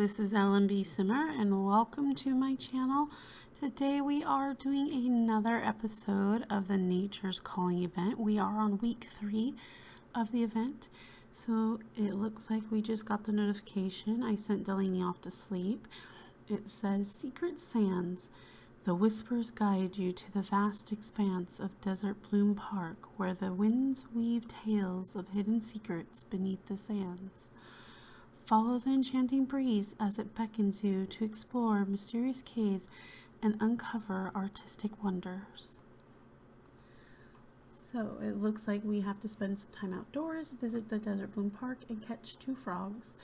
this is LMB Simmer and welcome to my channel. Today we are doing another episode of the Nature's Calling event. We are on week 3 of the event. So it looks like we just got the notification. I sent Delaney off to sleep. It says, Secret Sands. The whispers guide you to the vast expanse of Desert Bloom Park, where the winds weave tales of hidden secrets beneath the sands. Follow the enchanting breeze as it beckons you to explore mysterious caves and uncover artistic wonders. So it looks like we have to spend some time outdoors, visit the Desert Bloom Park, and catch 2 frogs.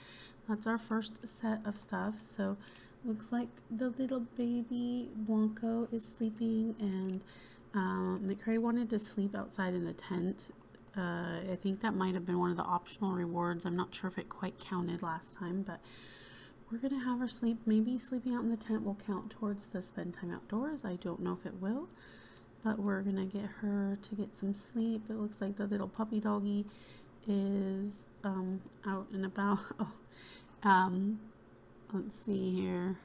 That's our first set of stuff. So looks like the little baby Blanco is sleeping, and McCray wanted to sleep outside in the tent. I think that might have been one of the optional rewards. I'm not sure if it quite counted last time, but we're going to have her sleep. Maybe sleeping out in the tent will count towards the spend time outdoors. I don't know if it will, but we're going to get her to get some sleep. It looks like the little puppy doggy is out and about. Let's see here.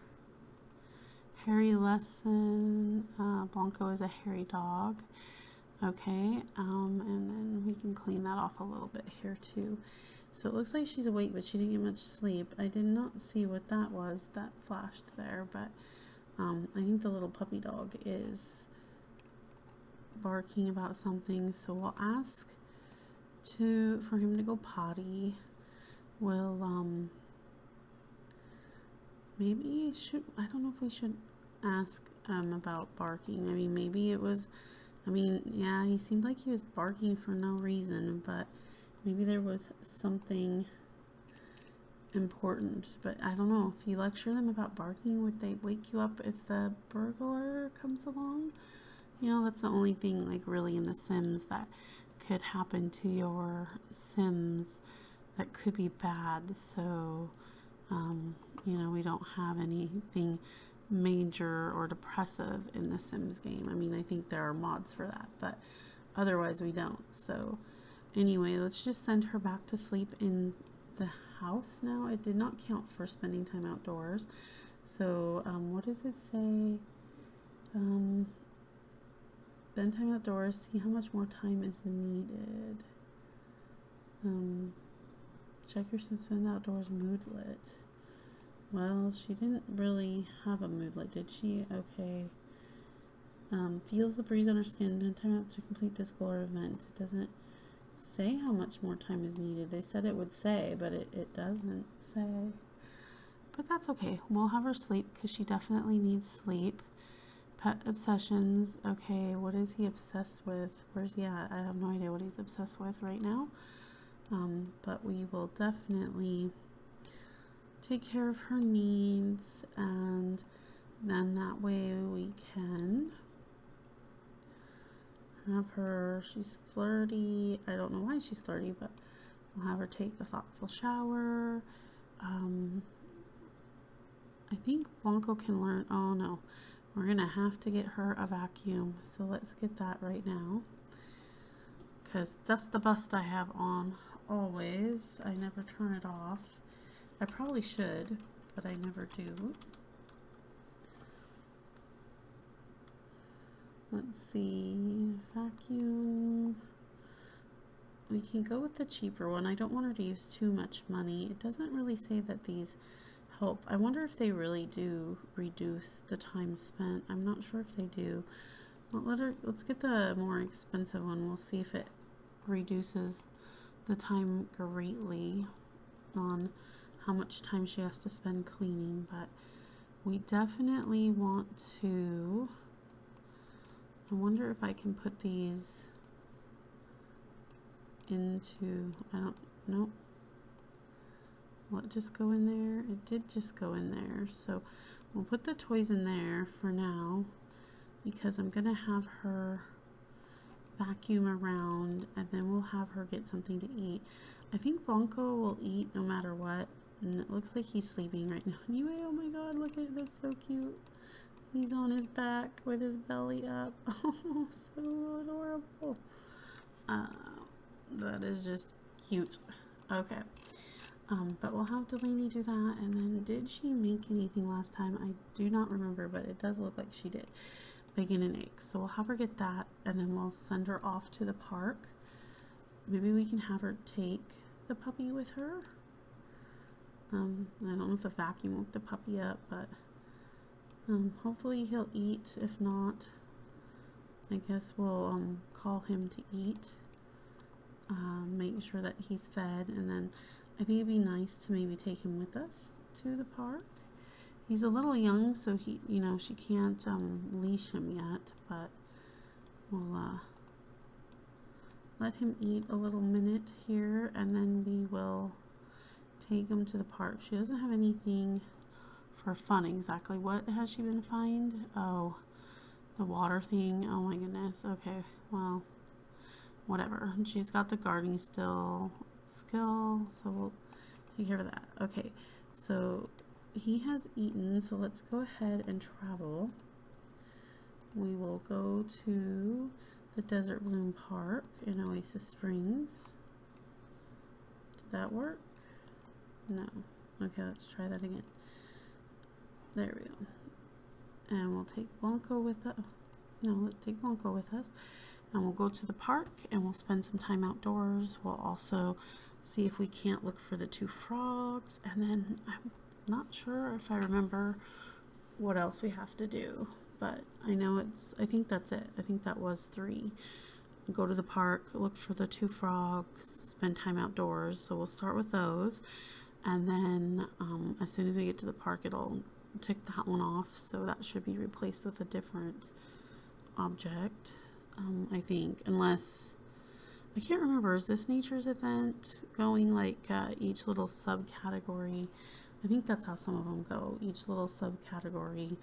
Hairy lesson. Blanco is a hairy dog. Okay, and then we can clean that off a little bit here too. So it looks like she's awake, but she didn't get much sleep. I did not see what that was that flashed there, but I think the little puppy dog is barking about something. So we'll ask for him to go potty. We'll maybe I don't know if we should ask about barking. I mean, maybe it was. Yeah, he seemed like he was barking for no reason, but maybe there was something important. But I don't know. If you lecture them about barking, would they wake you up if the burglar comes along? You know, that's the only thing, like, really in The Sims that could happen to your Sims that could be bad. So, you know, we don't have anything major or depressive in the Sims game. I mean, I think there are mods for that, but otherwise we don't. So anyway, let's just send her back to sleep in the house now. It did not count for spending time outdoors. So what does it say? Spend time outdoors, see how much more time is needed. Check your Sims spend outdoors moodlet. Well, she didn't really have a moodlet, did she? Okay. Feels the breeze on her skin. No time out to complete this goal or event. It doesn't say how much more time is needed. They said it would say, but it doesn't say. But that's okay. We'll have her sleep because she definitely needs sleep. Pet obsessions. Okay, what is he obsessed with? Where's he at? I have no idea what he's obsessed with right now. But we will definitely take care of her needs, and then that way we can have her, she's flirty. I don't know why she's flirty, but we'll have her take a thoughtful shower. I think Blanco can learn, oh no, we're gonna have to get her a vacuum, so let's get that right now, because that's the bust I have on always. I never turn it off. I probably should, but I never do. Let's see, vacuum. We can go with the cheaper one. I don't want her to use too much money. It doesn't really say that these help. I wonder if they really do reduce the time spent. I'm not sure if they do. Well, let's get the more expensive one. We'll see if it reduces the time greatly on how much time she has to spend cleaning, but we definitely want to. I wonder if I can put these into, I don't know. Will it just go in there? It did just go in there. So we'll put the toys in there for now, because I'm gonna have her vacuum around, and then we'll have her get something to eat. I think Blanco will eat no matter what. And it looks like he's sleeping right now. Anyway, oh my god, look at it, that's so cute. He's on his back with his belly up. Oh, so adorable. That is just cute. Okay. But we'll have Delaney do that. And then did she make anything last time? I do not remember, but it does look like she did. Bacon and eggs. So we'll have her get that, and then we'll send her off to the park. Maybe we can have her take the puppy with her. I don't know if the vacuum woke the puppy up, but hopefully he'll eat. If not, I guess we'll call him to eat. Make sure that he's fed, and then I think it'd be nice to maybe take him with us to the park. He's a little young, so he, she can't leash him yet, but we'll let him eat a little minute here, and then we will take him to the park. She doesn't have anything for fun exactly. What has she been fined? Oh, the water thing. Oh my goodness. Okay, well, whatever. She's got the gardening skill, so we'll take care of that. Okay, so he has eaten, so let's go ahead and travel. We will go to the Desert Bloom Park in Oasis Springs. Did that work? No. Okay, let's try that again. There we go. And we'll take Blanco with us. No, let's take Blanco with us. And we'll go to the park and we'll spend some time outdoors. We'll also see if we can't look for the 2 frogs. And then I'm not sure if I remember what else we have to do. But I know I think that's it. I think that was 3. Go to the park, look for the 2 frogs, spend time outdoors. So we'll start with those. And then as soon as we get to the park, it'll tick that one off. So that should be replaced with a different object, I think. Unless, I can't remember, is this nature's event going like each little subcategory? I think that's how some of them go. Each little subcategory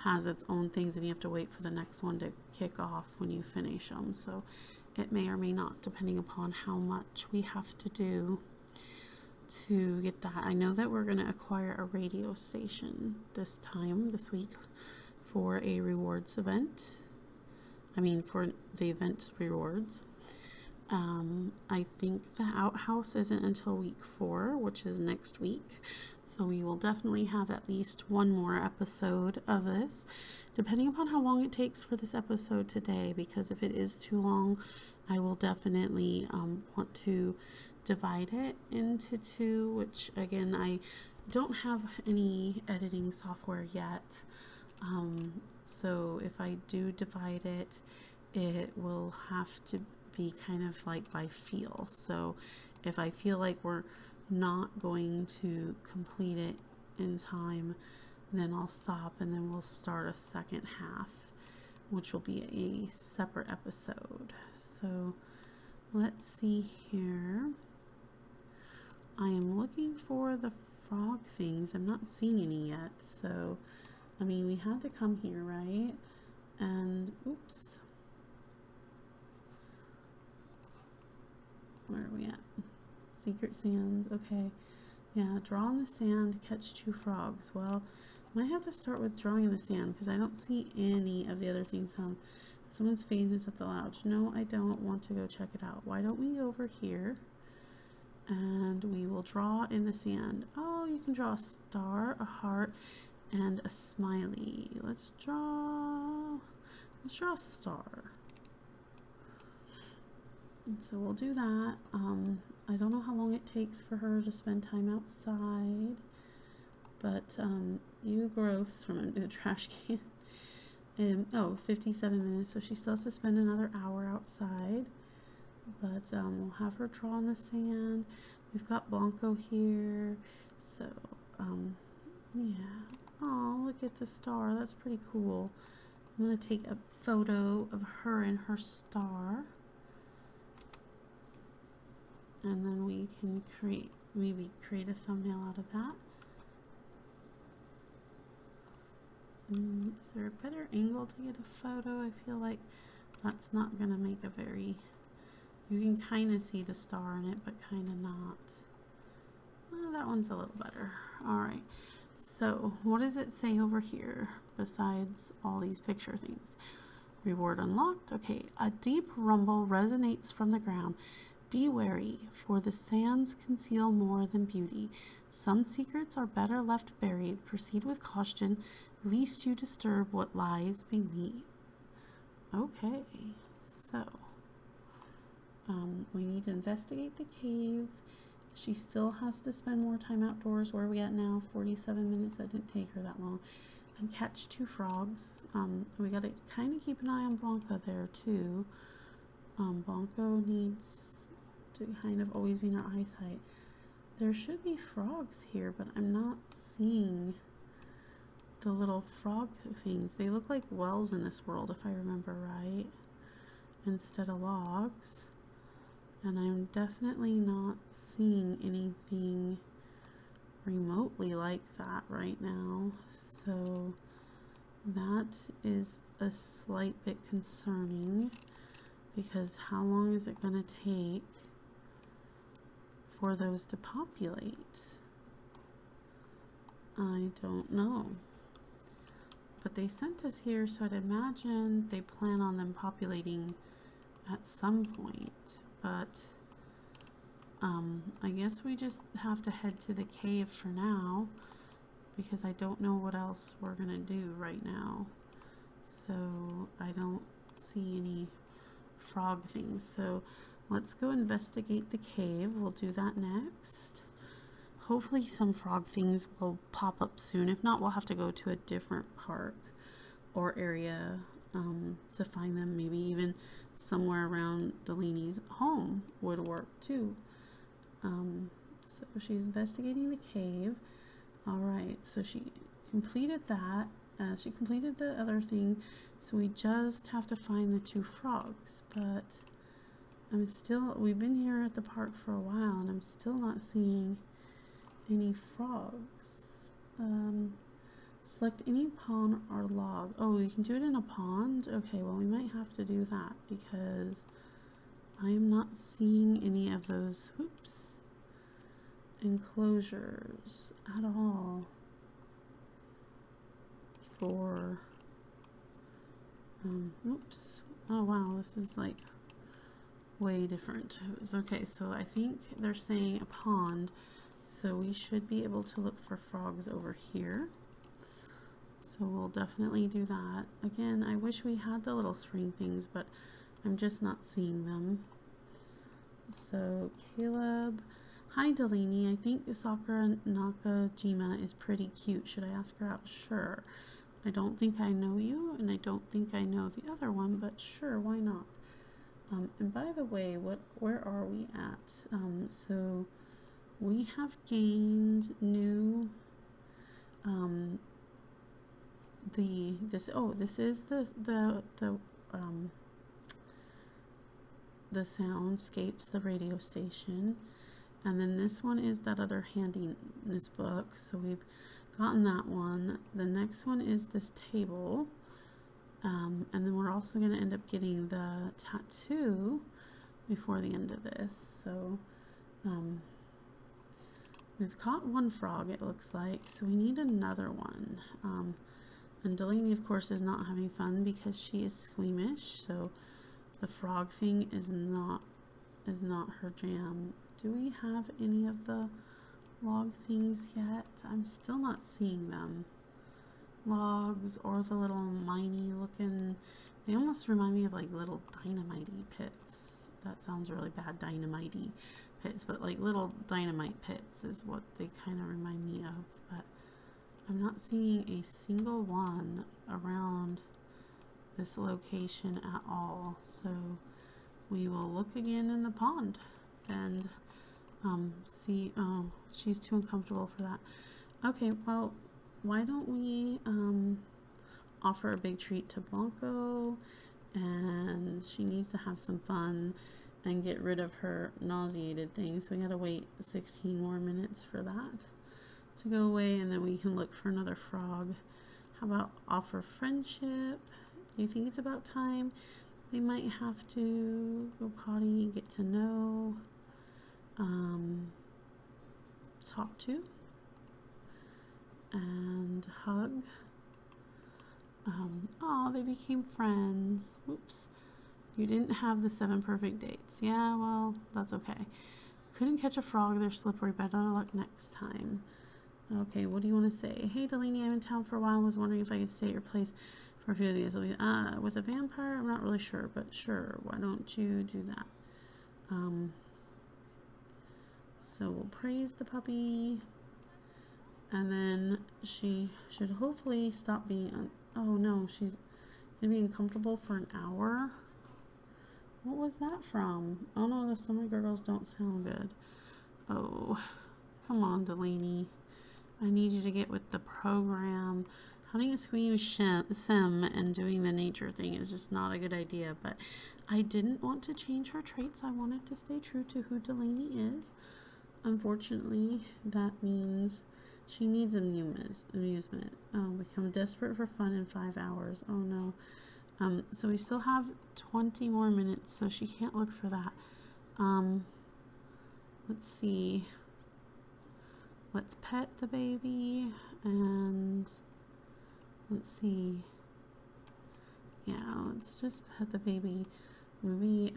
has its own things, and you have to wait for the next one to kick off when you finish them. So it may or may not, depending upon how much we have to do to get that. I know that we're going to acquire a radio station this week for a rewards event. I mean, for the event's rewards. I think the outhouse isn't until week 4, which is next week. So we will definitely have at least one more episode of this, depending upon how long it takes for this episode today, because if it is too long, I will definitely want to divide it into 2, which again, I don't have any editing software yet. So if I do divide it, it will have to be kind of like by feel. So if I feel like we're not going to complete it in time, then I'll stop and then we'll start a second half, which will be a separate episode. So let's see here. I am looking for the frog things. I'm not seeing any yet. So, I mean, we had to come here, right? And, oops. Where are we at? Secret sands. Okay. Yeah, draw in the sand, catch 2 frogs. Well, I might have to start with drawing in the sand because I don't see any of the other things. Someone's face is at the lounge. No, I don't want to go check it out. Why don't we go over here and we will draw in the sand. Oh, you can draw a star, a heart, and a smiley. Let's draw a star. And so we'll do that. I don't know how long it takes for her to spend time outside, but you gross from under the trash can. And 57 minutes, so she still has to spend another hour outside. But we'll have her draw in the sand. We've got Blanco here, so yeah. Oh, look at the star. That's pretty cool. I'm gonna take a photo of her and her star. And then we can maybe create a thumbnail out of that. Is there a better angle to get a photo? I feel like that's not gonna make a very, you can kind of see the star in it, but kind of not. Oh, that one's a little better. All right, so what does it say over here besides all these picture things? Reward unlocked. Okay, a deep rumble resonates from the ground. Be wary, for the sands conceal more than beauty. Some secrets are better left buried. Proceed with caution, lest you disturb what lies beneath. Okay, so we need to investigate the cave. She still has to spend more time outdoors. Where are we at now? 47 minutes. That didn't take her that long. And catch 2 frogs. We got to kind of keep an eye on Blanca there too. Blanco needs to kind of always be in our eyesight. There should be frogs here, but I'm not seeing the little frog things. They look like wells in this world, if I remember right, instead of logs. And I'm definitely not seeing anything remotely like that right now. So that is a slight bit concerning, because how long is it going to take for those to populate? I don't know. But they sent us here, so I'd imagine they plan on them populating at some point. But I guess we just have to head to the cave for now, because I don't know what else we're gonna do right now. So I don't see any frog things. So let's go investigate the cave. We'll do that next. Hopefully some frog things will pop up soon. If not, we'll have to go to a different park or area to find them. Maybe even somewhere around Delaney's home would work too. So she's investigating the cave. All right, so she completed that. She completed the other thing, so we just have to find the 2 frogs. But we've been here at the park for a while, and I'm still not seeing any frogs. Select any pond or log. Oh, you can do it in a pond? Okay, well, we might have to do that, because I am not seeing any of those, enclosures at all for, oh wow, this is like way different. Okay, so I think they're saying a pond, so we should be able to look for frogs over here. So we'll definitely do that. Again, I wish we had the little spring things, but I'm just not seeing them. So Caleb, hi Delaney, I think Sakura Nakajima is pretty cute. Should I ask her out? Sure. I don't think I know you, and I don't think I know the other one, but sure, why not? And by the way, where are we at? So we have gained new this is the soundscapes, the radio station, and then this one is that other handiness book, so we've gotten that one. The next one is this table, and then we're also going to end up getting the tattoo before the end of this. So we've caught 1 frog, it looks like, so we need another one. And Delaney, of course, is not having fun because she is squeamish, so the frog thing is not her jam. Do we have any of the log things yet? I'm still not seeing them. Logs or the little miney looking, they almost remind me of like little dynamite-y pits. That sounds really bad, dynamite-y pits, but like little dynamite pits is what they kind of remind me of. But I'm not seeing a single one around this location at all, so we will look again in the pond and see. Oh, she's too uncomfortable for that. Okay, well, why don't we offer a big treat to Blanco, and she needs to have some fun and get rid of her nauseated things, so we gotta wait 16 more minutes for that to go away, and then we can look for another frog. How about offer friendship? Do you think it's about time? They might have to go potty, get to know, talk to, and hug. Oh, they became friends. Whoops. You didn't have the 7 perfect dates. Yeah, well, that's okay. Couldn't catch a frog. They're slippery. Better luck next time. Okay, what do you want to say? Hey, Delaney, I'm in town for a while. I was wondering if I could stay at your place for a few days. With a vampire? I'm not really sure, but sure. Why don't you do that? So we'll praise the puppy. And then she should hopefully stop being... oh, no, she's going to be uncomfortable for an hour. What was that from? Oh, no, the summer girls don't sound good. Oh, come on, Delaney. I need you to get with the program. Having a squeamish sim and doing the nature thing is just not a good idea, but I didn't want to change her traits. I wanted to stay true to who Delaney is. Unfortunately, that means she needs amusement. Become desperate for fun in 5 hours. Oh no. So we still have 20 more minutes, so she can't look for that. Let's see. Let's pet the baby, and let's see. Yeah, let's just pet the baby. Maybe,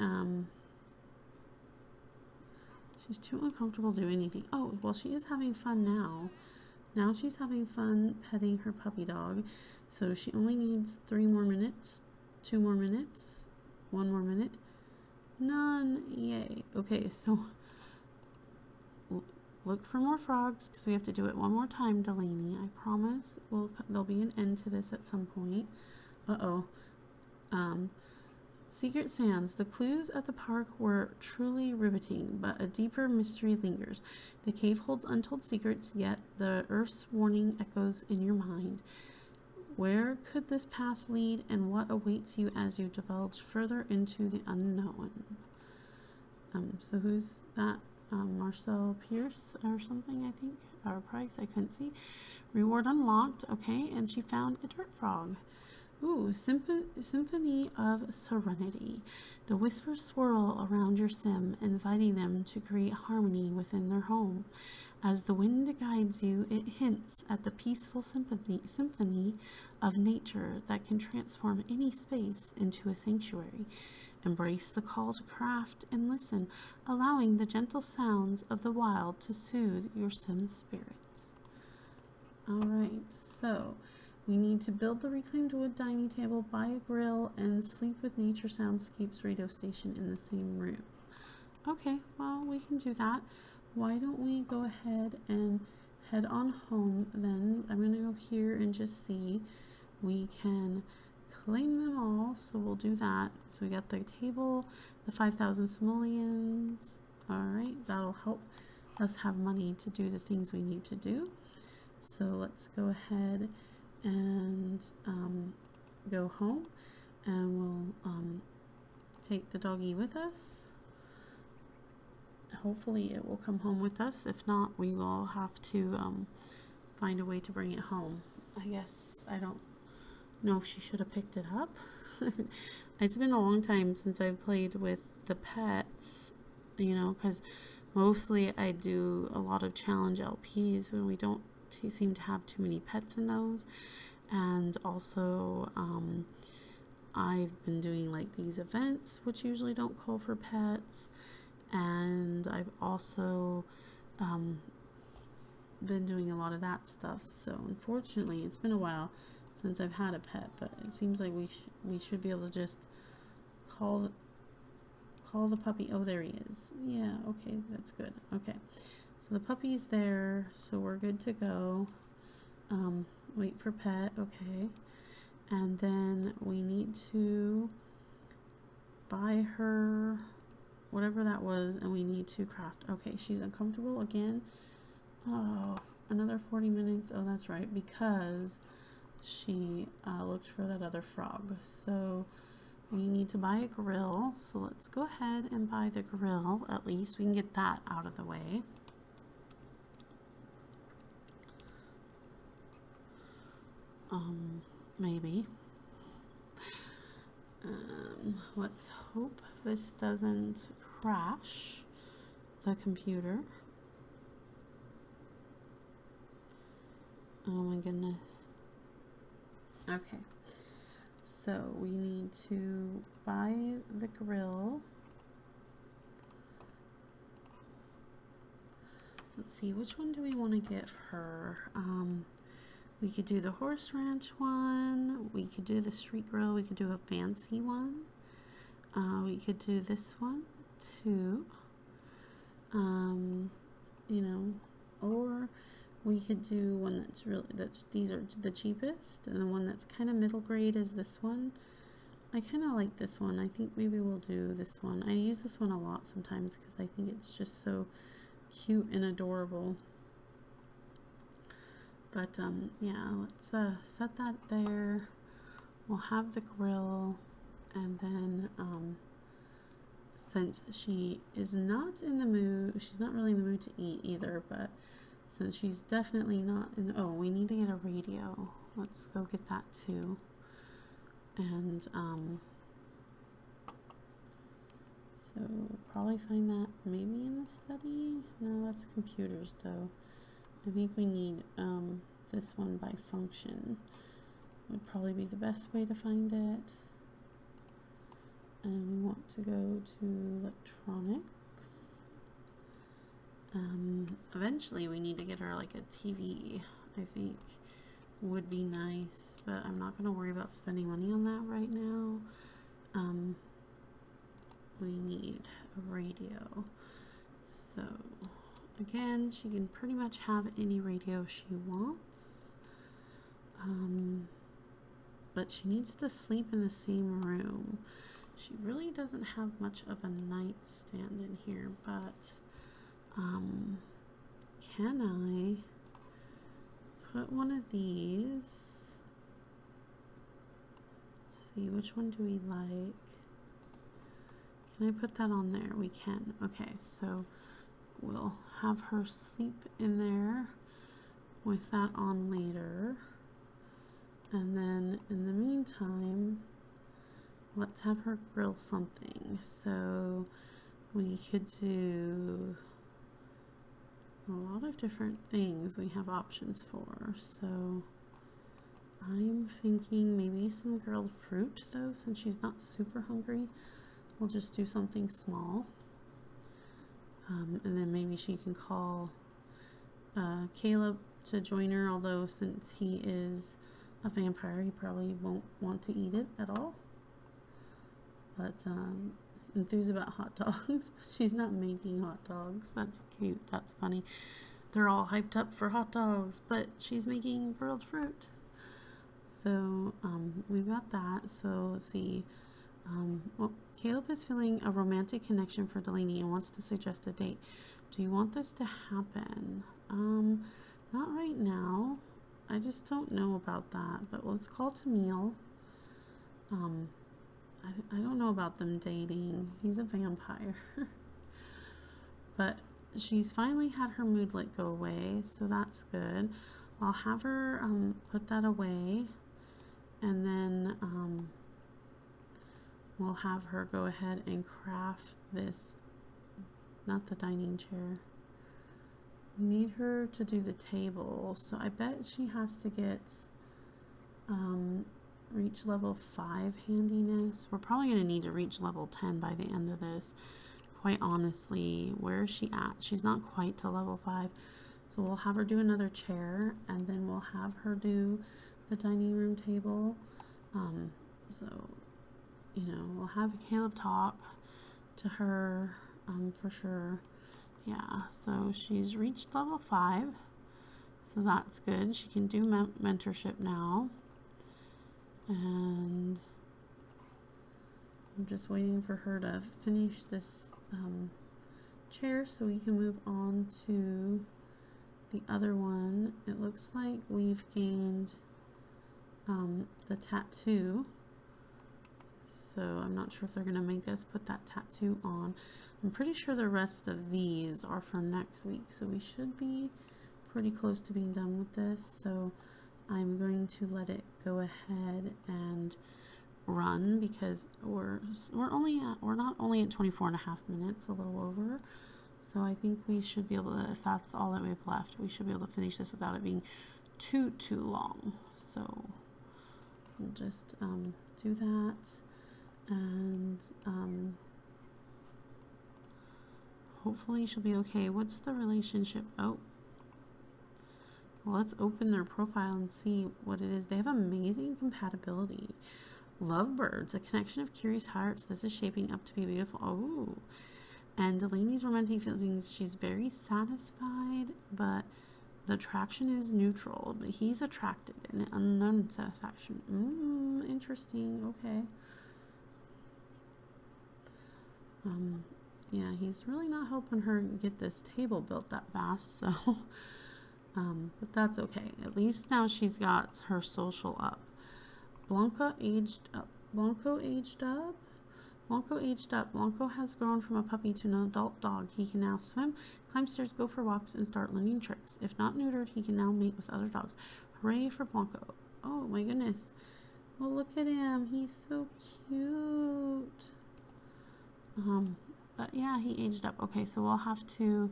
she's too uncomfortable to do anything. Oh, well, she is having fun now. Now she's having fun petting her puppy dog. So she only needs 3 more minutes, 2 more minutes, 1 more minute. None. Yay. Okay, so look for more frogs because we have to do it one more time, Delaney. I promise there'll be an end to this at some point. Uh-oh. Secret Sands. The clues at the park were truly riveting, but a deeper mystery lingers. The cave holds untold secrets, yet the Earth's warning echoes in your mind. Where could this path lead, and what awaits you as you divulge further into the unknown? So who's that? Marcel Pierce or something, I think. Or Price, I couldn't see. Reward unlocked. Okay, and she found a dirt frog. Ooh, Symphony of Serenity. The whispers swirl around your sim, inviting them to create harmony within their home. As the wind guides you, it hints at the peaceful symphony of nature that can transform any space into a sanctuary. Embrace the call to craft and listen, allowing the gentle sounds of the wild to soothe your sim's spirits. Alright, so we need to build the reclaimed wood dining table, buy a grill, and sleep with Nature Soundscapes radio station in the same room. Okay, well, we can do that. Why don't we go ahead and head on home then? I'm going to go here and just see. We can claim them all, so we'll do that. So we got the table, the 5,000 simoleons. Alright, that'll help us have money to do the things we need to do. So let's go ahead and go home, and we'll take the doggy with us. Hopefully it will come home with us. If not, we will have to find a way to bring it home. I guess I don't know if she should have picked it up. It's been a long time since I've played with the pets, you know, because mostly I do a lot of challenge LPs when we don't seem to have too many pets in those. And also I've been doing like these events which usually don't call for pets, and I've also been doing a lot of that stuff. So unfortunately it's been a while since I've had a pet, but it seems like we should be able to just call the puppy. Oh, there he is. Yeah, okay, that's good. Okay, so the puppy's there, so we're good to go. Wait for pet. Okay, and then we need to buy her whatever that was, and we need to craft. Okay, she's uncomfortable again. Oh, another 40 minutes. Oh, that's right, because she looked for that other frog. So we need to buy a grill. So let's go ahead and buy the grill. At least we can get that out of the way. Maybe. Let's hope this doesn't crash the computer. Oh my goodness. Okay, So we need to buy the grill. Let's see, which one do we want to get her? We could do the horse ranch one. We could do the street grill. We could do a fancy one. We could do this one too. You know, or we could do one that's really, these are the cheapest, and the one that's kind of middle grade is this one. I kind of like this one. I think maybe we'll do this one. I use this one a lot sometimes because I think it's just so cute and adorable. But yeah, let's set that there. We'll have the grill, and then since she is not in the mood, she's not really in the mood to eat either, but since she's definitely not in the, oh, we need to get a radio. Let's go get that too. And so we'll probably find that maybe in the study. No, that's computers though. I think we need this one by function would probably be the best way to find it. And we want to go to electronics. Eventually we need to get her like a TV, I think would be nice, but I'm not going to worry about spending money on that right now. We need a radio. So again, she can pretty much have any radio she wants. But she needs to sleep in the same room. She really doesn't have much of a nightstand in here, but can I put one of these? Let's see, which one do we like? Can I put that on there? We can. Okay, so we'll have her sleep in there with that on later. And then in the meantime, let's have her grill something. So we could do a lot of different things we have options for. So I'm thinking maybe some grilled fruit though, since she's not super hungry. We'll just do something small. And then maybe she can call Caleb to join her, although since he is a vampire, he probably won't want to eat it at all. But enthused about hot dogs, but she's not making hot dogs. That's cute. That's funny. They're all hyped up for hot dogs, but she's making grilled fruit. So we've got that. So let's see. Well, Caleb is feeling a romantic connection for Delaney and wants to suggest a date. Do you want this to happen? Not right now. I just don't know about that, but let's call Tamil. I don't know about them dating. He's a vampire. But she's finally had her moodlet go away, so that's good. I'll have her put that away, and then we'll have her go ahead and craft this, not the dining chair. We need her to do the table, so I bet she has to get reach level 5 handiness. We're probably going to need to reach level 10 by the end of this. Quite honestly, where is she at? She's not quite to level 5. So we'll have her do another chair, and then we'll have her do the dining room table. So, you know, we'll have Caleb talk to her for sure. Yeah, so she's reached level 5. So that's good. She can do mentorship now. And I'm just waiting for her to finish this chair so we can move on to the other one. It looks like we've gained the tattoo. So I'm not sure if they're going to make us put that tattoo on. I'm pretty sure the rest of these are for next week. So we should be pretty close to being done with this. So I'm going to let it go ahead and run because we're not only at 24 and a half minutes, a little over. So I think we should be able to, if that's all that we have left, we should be able to finish this without it being too long. So we'll just do that. And hopefully she'll be okay. What's the relationship? Oh, well, let's open their profile and see what it is. They have amazing compatibility. Lovebirds, a connection of curious hearts. This is shaping up to be beautiful. Oh, and Delaney's romantic feelings. She's very satisfied, but the attraction is neutral. But he's attracted and unknown satisfaction. Interesting. Okay. Yeah, he's really not helping her get this table built that fast, so but that's okay. At least now she's got her social up. Blanco aged up. Blanco aged up. Blanco aged up. Blanco has grown from a puppy to an adult dog. He can now swim, climb stairs, go for walks, and start learning tricks. If not neutered, he can now mate with other dogs. Hooray for Blanco. Oh my goodness. Well, look at him. He's so cute. But yeah, he aged up. Okay, so we'll have to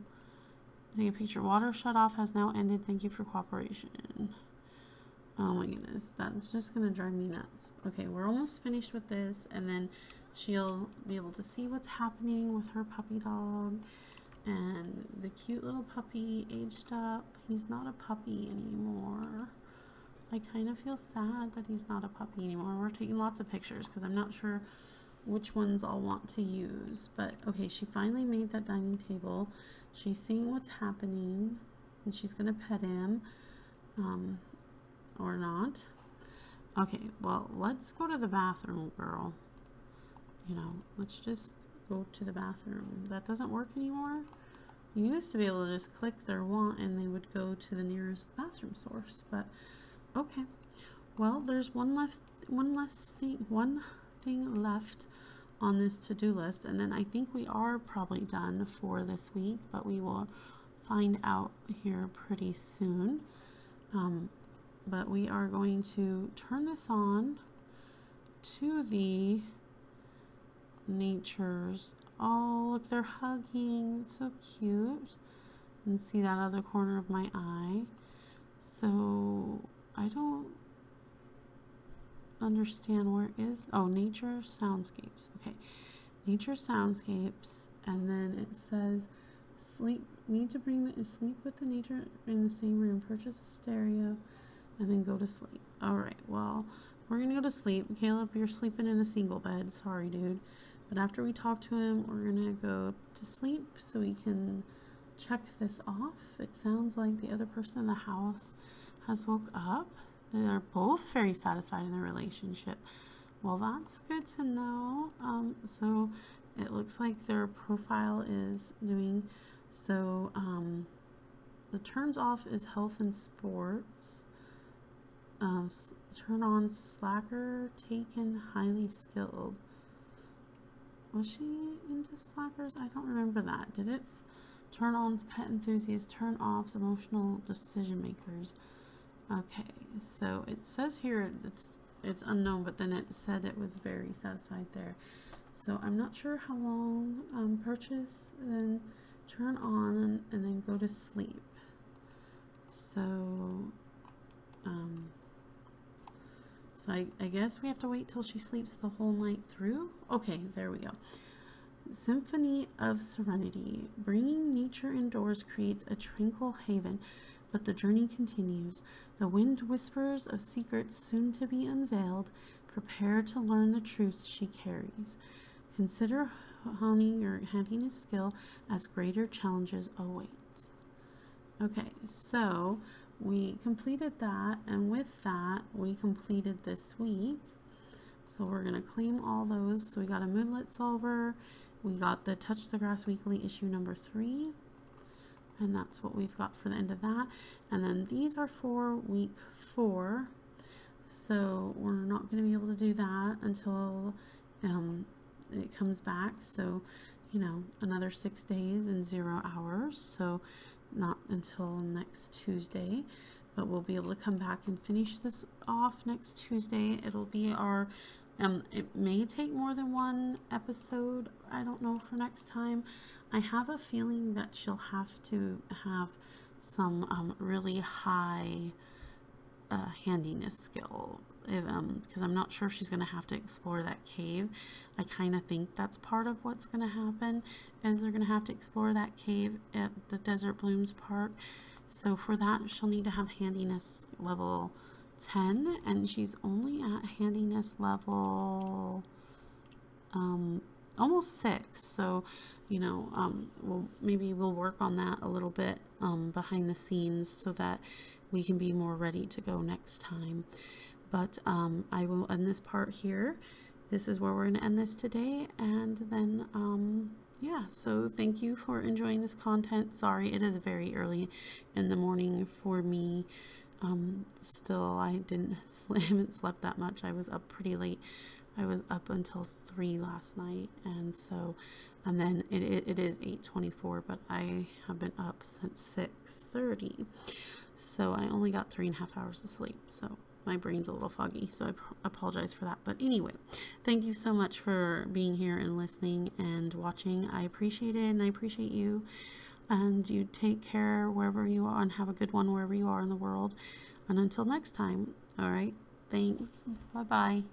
take a picture. Water shut off has now ended. Thank you for cooperation. Oh my goodness, that's just gonna drive me nuts. Okay, we're almost finished with this, and then she'll be able to see what's happening with her puppy dog. And the cute little puppy aged up. He's not a puppy anymore. I kind of feel sad that he's not a puppy anymore. We're taking lots of pictures because I'm not sure which ones I'll want to use. But okay, she finally made that dining table. She's seeing what's happening, and she's gonna pet him, or not. Okay, well, let's go to the bathroom, girl. You know, let's just go to the bathroom. That doesn't work anymore. You used to be able to just click their want and they would go to the nearest bathroom source, but okay. Well, there's one thing left on this to-do list, and then I think we are probably done for this week, but we will find out here pretty soon. But we are going to turn this on to the natures. Oh, look, they're hugging. It's so cute. And see that other corner of my eye. So I don't understand where is. Oh, nature soundscapes. Okay, nature soundscapes, and then it says sleep. Need to bring the sleep with the nature in the same room. Purchase a stereo, and then go to sleep. All right. Well, we're gonna go to sleep. Caleb, you're sleeping in a single bed. Sorry, dude. But after we talk to him, we're gonna go to sleep so we can check this off. It sounds like the other person in the house has woke up. They're both very satisfied in their relationship. Well, that's good to know. So it looks like their profile is doing so. The turns off is health and sports. Turn on slacker, taken, highly skilled. Was she into slackers? I don't remember that. Did it? Turn ons, pet enthusiasts. Turn offs, emotional decision makers. Okay, so it says here it's unknown, but then it said it was very satisfied there. So I'm not sure how long. Purchase, then turn on, and then go to sleep. So I guess we have to wait till she sleeps the whole night through. Okay, there we go. Symphony of Serenity. Bringing nature indoors creates a tranquil haven, but the journey continues. The wind whispers of secrets soon to be unveiled. Prepare to learn the truth she carries. Consider honing your handiness skill as greater challenges await. Okay, so we completed that, and with that, we completed this week. So we're going to claim all those. So we got a Moodlet Solver. We got the Touch the Grass Weekly issue number 3. And that's what we've got for the end of that. And then these are for week 4. So we're not going to be able to do that until it comes back. So, you know, another 6 days and 0 hours. So not until next Tuesday. But we'll be able to come back and finish this off next Tuesday. It'll be our... it may take more than one episode. I don't know for next time. I have a feeling that she'll have to have some really high handiness skill because I'm not sure if she's going to have to explore that cave. I kind of think that's part of what's going to happen, is they're going to have to explore that cave at the Desert Blooms Park. So for that, she'll need to have handiness level 10, and she's only at handiness level almost 6. So, you know, we'll work on that a little bit behind the scenes so that we can be more ready to go next time. But I will end this part here. This is where we're going to end this today, and then yeah, so thank you for enjoying this content. Sorry, it is very early in the morning for me. Still, I haven't slept that much. I was up pretty late. I was up until 3 last night, and so, and then it is 8:24, but I have been up since 6:30, so I only got 3.5 hours of sleep, so my brain's a little foggy, so I apologize for that. But anyway, thank you so much for being here and listening and watching. I appreciate it, and I appreciate you, and you take care wherever you are, and have a good one wherever you are in the world, and until next time, all right, thanks, bye-bye.